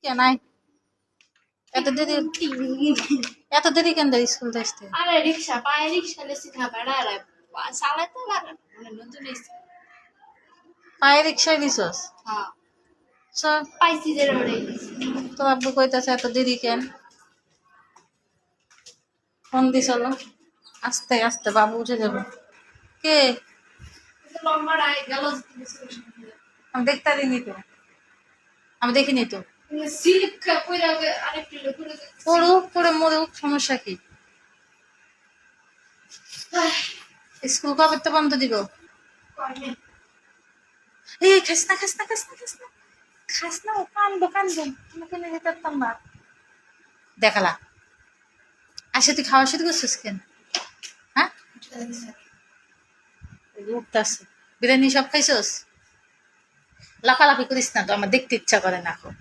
কেন আয় এত দেরি কেন দেয় স্কুল থেকে আসতে? আরে রিক্সা পায়ে রিক্সা লেছি না বেড়া রে চালাতে পারে মানে নতুন এসে পায়ে রিক্সায় দিছস? হ্যাঁ চল পাইছি যে রোডে তো আব্বু কইতাছে এত দেরি কেন? ফোন দিস হলো আস্তে আস্তে বাবু উঠে যাবে। কে? লম্বা রায় গেল আমি দেখতে দিইনি তো, আমি দেখিনি তো। সিলিপ কইরা আরেকটু করে পড়ুক পড়ে মরুক, সমস্যা কি? স্কুল কবে তো বন্ধ দিব? এই খাস না খাস না খাস না খাস না খাস না, ও কানবো কানবো, তোমাকে নিয়ে যেতে পারতাম না। দেখালা আসে তুই খাওয়া শুরু করছিস কেন? হ্যাঁ উঠতেছে বিরিয়ানি সব খাইছস? লাফালাফি করিস না তো, আমার দেখতে ইচ্ছা করে না এখন।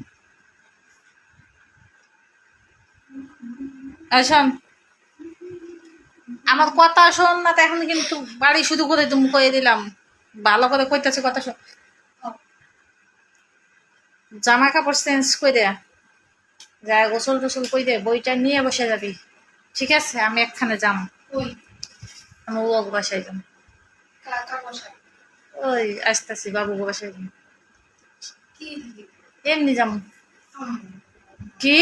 শোন আমার কথা শোন না তো, এখন কিন্তু বাড়ি শুরু করে তুমি কয়ে দিলাম, ভালো করে কইতাছে কথা শোন। জামা কাপড় চেঞ্জ করে দেয়া যা, গোসল টোসল করে দে, বইটা নিয়ে বসে যাবি, ঠিক আছে? আমি একখানে যাম, আমি ও বাসায় যাম, ওই আসতেছি বাবু বাসায় যাম, এমনি যাম। কি?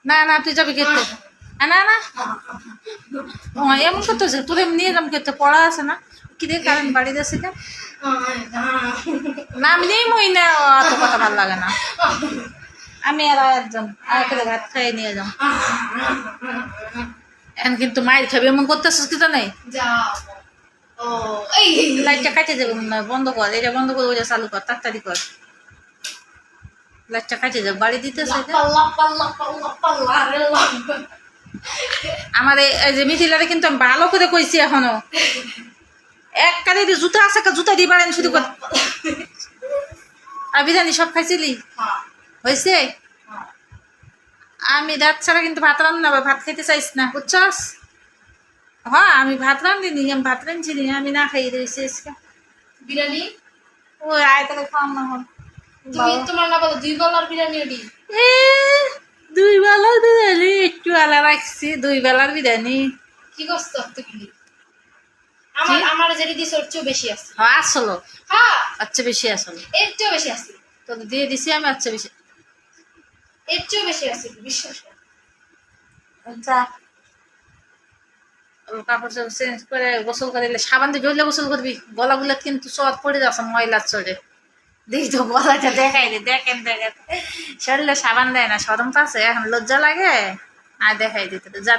না না তুই যাবি খেতে? না না এমন করতেছে তোর নিয়ে যাম খেতে, পড়া আছে না কি রে? কারণ বাড়িতে আছে কেন? না আমি নেই মই না, অত কথা ভালো লাগে না। আমি আর একজন আর করে ভাত খাইয়ে নিয়ে যাম। এখন কিন্তু মায়ের খাবি এমন করতেছিস কি? তো নেই লাইটটা কাটে যাবে মনে হয়, বন্ধ কর, এটা বন্ধ করে ওইটা চালু কর, তাড়াতাড়ি কর, লাইটটা কাটে যাবে, বাড়ি দিতেছে। আমার এই যে মিথিলারে কিন্তু আমি ভালো করে কইছি, এখনো এক কালে জুতা আছে, জুতা দিয়ে বাড়েন শুধু কর। আর বিরিয়ানি সব খাইছিলি? হয়েছে? আমি রাত ছাড়া কিন্তু ভাত রান্না, ভাত খেতে চাইস না, বুঝছস? হ্যাঁ আমি ভাত রান্ধিনি, আমি ভাত রাঁধছি, আমি না খাই দিয়েছি বিরিয়ানি। ওই আয় তাহলে খাওয়াম না হল। তুমি তোমার না বলো 2 বেলার বিরিয়ানি ওডি? 2 বেলার বিরিয়ানি একটু আলা রাখছি, 2 বেলার বিরিয়ানি কি করছো তুমি? আমার যেটা দিছ ওর চেয়ে বেশি আছে। হ্যাঁ আসলো, হ্যাঁ আচ্ছা বেশি আসলো, এর চেয়ে বেশি আছে, তো দিয়ে দিছি আমি, আচ্ছা বেশি, এর চেয়ে বেশি আছে, বিশ্বাস কর। আচ্ছা কাপড় চেঞ্জ করে গোসল করে সাবান দিয়ে জলে গোসল করবি, গলাগুলো কিন্তু সব পড়ে যাচ্ছে ময়লা চড়ে, দেখি তো গলাটা দেখাই দে, দেখেন দেখেন শরীরে সাবান দেয় না, সরম পাচ্ছে এখন লজ্জা লাগে, আর দেখাই দিতে যা।